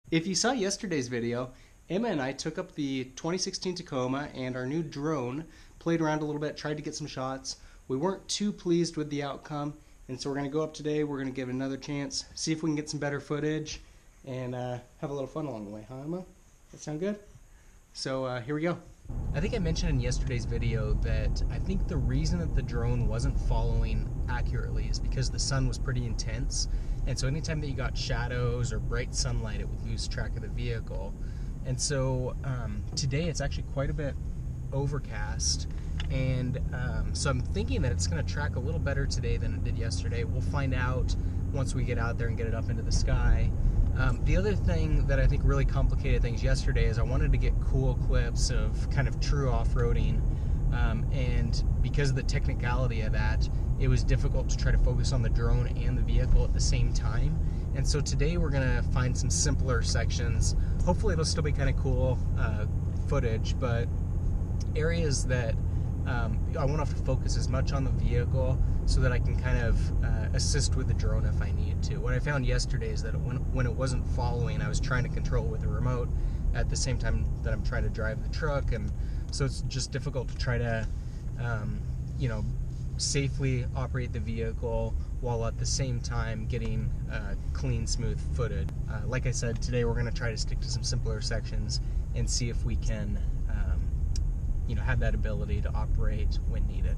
If you saw yesterday's video, Emma and I took up the 2016 Tacoma and our new drone, played around a little bit, tried to get some shots. We weren't too pleased with the outcome, and so we're going to go up today, we're going to give it another chance, see if we can get some better footage, and have a little fun along the way, huh Emma? That sound good? So here we go. I think I mentioned in yesterday's video that I think the reason that the drone wasn't following accurately is because the sun was pretty intense, and so anytime that you got shadows or bright sunlight it would lose track of the vehicle. And so today it's actually quite a bit overcast, and so I'm thinking that it's going to track a little better today than it did yesterday. We'll find out once we get out there and get it up into the sky. The other thing that I think really complicated things yesterday is I wanted to get cool clips of kind of true off-roading, and because of the technicality of that, it was difficult to try to focus on the drone and the vehicle at the same time. And so today we're gonna find some simpler sections. Hopefully it'll still be kind of cool footage, but areas that I won't have to focus as much on the vehicle so that I can kind of assist with the drone if I need to. What I found yesterday is that when it wasn't following, I was trying to control it with the remote at the same time that I'm trying to drive the truck, and so it's just difficult to try to you know, safely operate the vehicle while at the same time getting clean, smooth footage. Like I said, today we're going to try to stick to some simpler sections and see if we can you know, have that ability to operate when needed.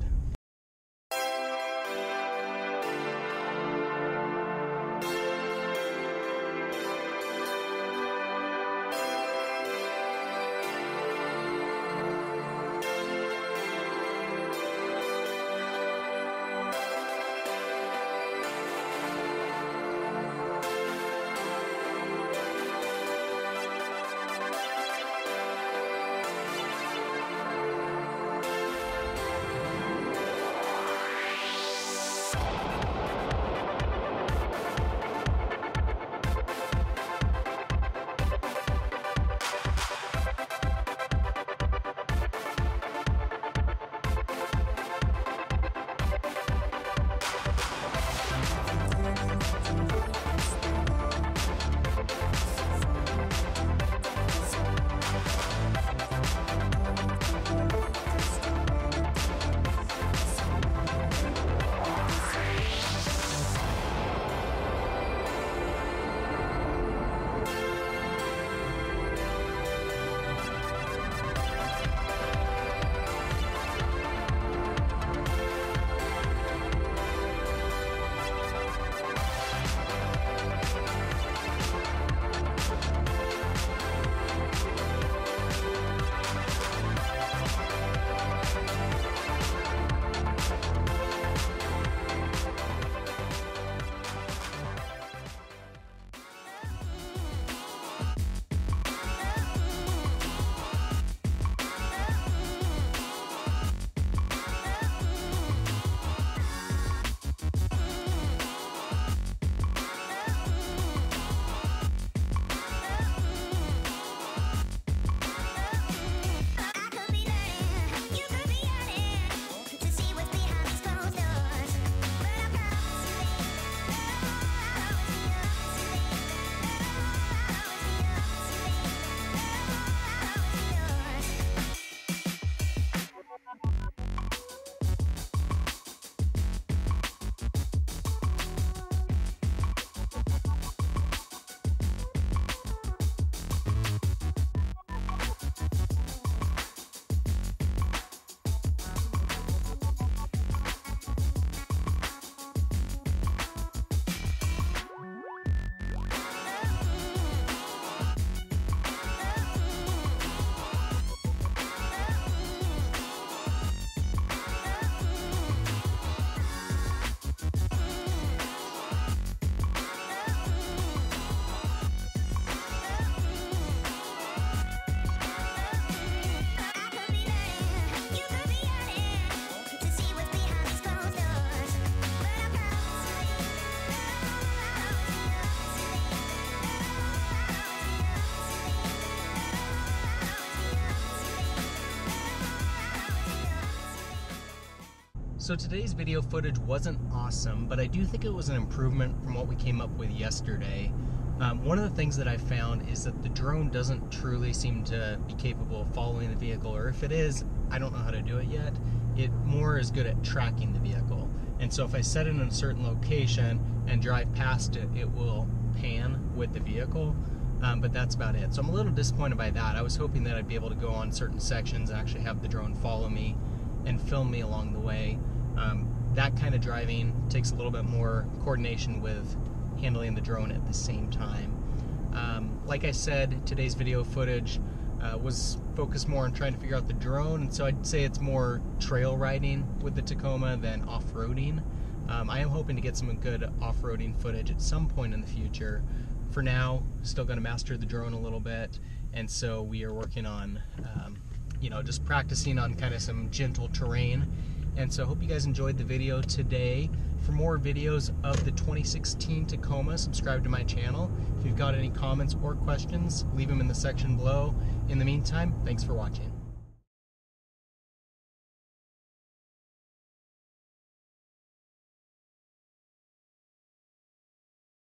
So today's video footage wasn't awesome, but I do think it was an improvement from what we came up with yesterday. One of the things that I found is that the drone doesn't truly seem to be capable of following the vehicle, or if it is, I don't know how to do it yet. It more is good at tracking the vehicle. And so if I set it in a certain location and drive past it, it will pan with the vehicle, but that's about it. So I'm a little disappointed by that. I was hoping that I'd be able to go on certain sections and actually have the drone follow me and film me along the way. That kind of driving takes a little bit more coordination with handling the drone at the same time. Like I said, today's video footage was focused more on trying to figure out the drone, and so I'd say it's more trail riding with the Tacoma than off-roading. I am hoping to get some good off-roading footage at some point in the future. For now, still going to master the drone a little bit, and so we are working on just practicing on kind of some gentle terrain. And so I hope you guys enjoyed the video today. For more videos of the 2016 Tacoma, subscribe to my channel. If you've got any comments or questions, leave them in the section below. In the meantime, thanks for watching.